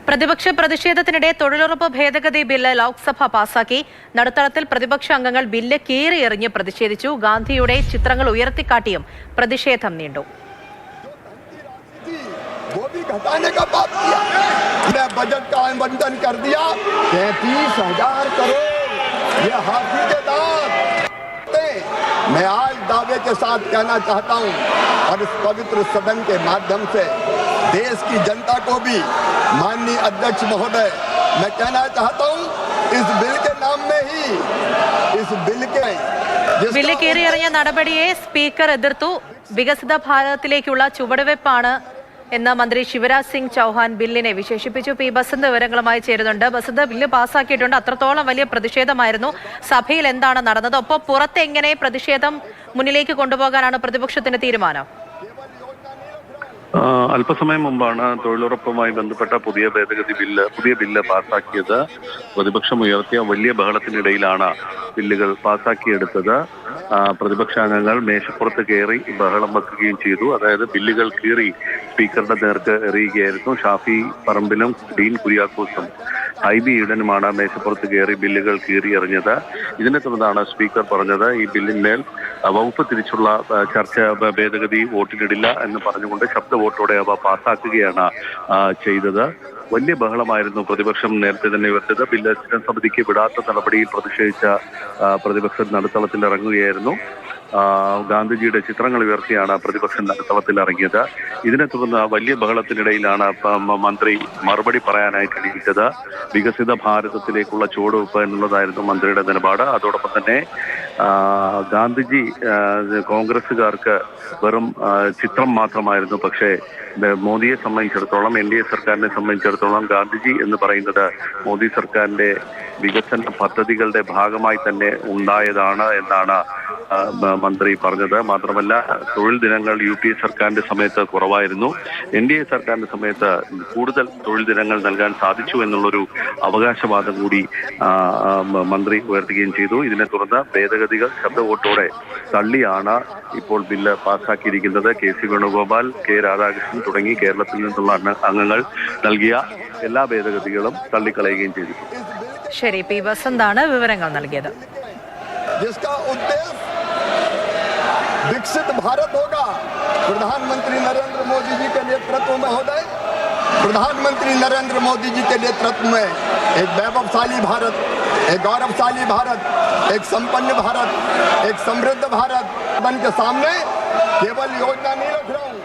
പ്രതിപക്ഷ പ്രതിഷേധത്തിനിടെ തൊഴിലുറപ്പ് ഭേദഗതി ബില്ല് ലോക്സഭ പാസാക്കി. നടുത്തളത്തിൽ പ്രതിപക്ഷ അംഗങ്ങൾ ബില്ല് കീറിയെറിഞ്ഞ് പ്രതിഷേധിച്ചു. ഗാന്ധിയുടെ ചിത്രങ്ങൾ ഉയർത്തിക്കാട്ടിയും പ്രതിഷേധം നീണ്ടു. बजट का आवंटन कर दिया 33,000 करोड़, ये हाथी के दांत। मैं आज दावे के साथ कहना चाहता हूं और इस पवित्र सदन के माध्यम से देश की जनता को भी, माननीय अध्यक्ष महोदय, मैं कहना चाहता हूं इस बिल के नाम में ही, इस बिल के ബില്ല് കീറിയെറിഞ്ഞ നടപടിയെ സ്പീക്കർ എതിർത്തു. വികസിത ഭാരതത്തിലേക്കുള്ള ചുവടുവെപ്പാണ് എന്ന് മന്ത്രി ശിവരാജ് സിംഗ് ചൗഹാൻ ബില്ലിനെ വിശേഷിപ്പിച്ചു. പി ബസന്ത് വിവരങ്ങളുമായി ചേരുന്നുണ്ട്. ബസന്ത്, ബില്ല് പാസ്സാക്കിയിട്ടുണ്ട്. അത്രത്തോളം വലിയ പ്രതിഷേധമായിരുന്നു. സഭയിൽ എന്താണ് നടന്നത്? ഒപ്പം പുറത്ത് എങ്ങനെ പ്രതിഷേധം മുന്നിലേക്ക് കൊണ്ടുപോകാനാണ് പ്രതിപക്ഷത്തിന്റെ തീരുമാനം? അല്പസമയം മുമ്പാണ് തൊഴിലുറപ്പുമായി ബന്ധപ്പെട്ട പുതിയ ബില്ല് പാസാക്കിയത്. പ്രതിപക്ഷം ഉയർത്തിയ വലിയ ബഹളത്തിനിടയിലാണ് ബില്ലുകൾ പാസാക്കിയെടുത്തത്. പ്രതിപക്ഷാംഗങ്ങൾ മേശപ്പുറത്ത് കയറി ബഹളം വെക്കുകയും ചെയ്തു. അതായത് ബില്ലുകൾ കീറി സ്പീക്കറുടെ നേർക്ക് എറിയുകയായിരുന്നു. ഷാഫി പറമ്പിലും ഡീൻ കുര്യാക്കോസും ഐബി ഈഡനുമാണ് മേശപ്പുറത്ത് കയറി ബില്ലുകൾ കീറി എറിഞ്ഞത്. ഇതിനെ തുടർന്നാണ് സ്പീക്കർ പറഞ്ഞത് ഈ ബില്ലിന്മേൽ വകുപ്പ് തിരിച്ചുള്ള ചർച്ച ഭേദഗതി വോട്ടിനിടില്ല എന്ന് പറഞ്ഞുകൊണ്ട് ശബ്ദ വോട്ടോടെ അവ പാസാക്കുകയാണ് ചെയ്തത്. വലിയ ബഹളമായിരുന്നു പ്രതിപക്ഷം നേരത്തെ തന്നെ ഉയർത്തിയത്. ബില്ല് സ്ഥിരം സമിതിക്ക് വിടാത്ത നടപടിയിൽ പ്രതിഷേധിച്ച പ്രതിപക്ഷം നടുത്തളത്തിൽ ഇറങ്ങുകയായിരുന്നു. ഗാന്ധിജിയുടെ ചിത്രങ്ങൾ ഉയർത്തിയാണ് പ്രതിപക്ഷം നടുത്തളത്തിൽ ഇറങ്ങിയത്. ഇതിനെ തുടർന്ന് വലിയ ബഹളത്തിനിടയിലാണ് മന്ത്രി മറുപടി പറയാനായിട്ട് എണീറ്റത്. വികസിത ഭാരതത്തിലേക്കുള്ള ചുവടുവെപ്പ് എന്നുള്ളതായിരുന്നു മന്ത്രിയുടെ നിലപാട്. അതോടൊപ്പം തന്നെ ഗാന്ധിജി കോൺഗ്രസുകാർക്ക് വെറും ചിത്രം മാത്രമായിരുന്നു. പക്ഷേ മോദിയെ സംബന്ധിച്ചിടത്തോളം, NDA സർക്കാരിനെ സംബന്ധിച്ചിടത്തോളം ഗാന്ധിജി എന്ന് പറയുന്നത് മോദി സർക്കാരിന്റെ വികസന പദ്ധതികളുടെ ഭാഗമായി തന്നെ ഉണ്ടായതാണ് എന്നാണ് മന്ത്രി പറഞ്ഞത്. മാത്രമല്ല, തൊഴിൽ ദിനങ്ങൾ UPA സർക്കാരിന്റെ സമയത്ത് കുറവായിരുന്നു. NDA സർക്കാരിന്റെ സമയത്ത് കൂടുതൽ തൊഴിൽ ദിനങ്ങൾ നൽകാൻ സാധിച്ചു എന്നുള്ളൊരു അവകാശവാദം കൂടി മന്ത്രി ഉയർത്തുകയും ചെയ്തു. ഇതിനെ തുടർന്ന് ഭേദഗതികൾ ശബ്ദ വോട്ടോടെ തള്ളിയാണ് ഇപ്പോൾ ബില്ല് പാസ്സാക്കിയിരിക്കുന്നത്. KC വേണുഗോപാൽ, K രാധാകൃഷ്ണൻ തുടങ്ങി കേരളത്തിൽ നിന്നുള്ള അംഗങ്ങൾ നൽകിയ എല്ലാ ഭേദഗതികളും തള്ളിക്കളയുകയും ചെയ്തു. ശരി, പി ബസന്താണ് വിവരങ്ങൾ നൽകിയത്. विकसित भारत होगा। प्रधानमंत्री नरेंद्र मोदी जी के नेतृत्व में महोदय, प्रधानमंत्री नरेंद्र मोदी जी के नेतृत्व में एक वैभवशाली भारत, एक गौरवशाली भारत, एक संपन्न भारत, एक समृद्ध भारत बन के सामने केवल योजना नहीं रख रहा हूँ,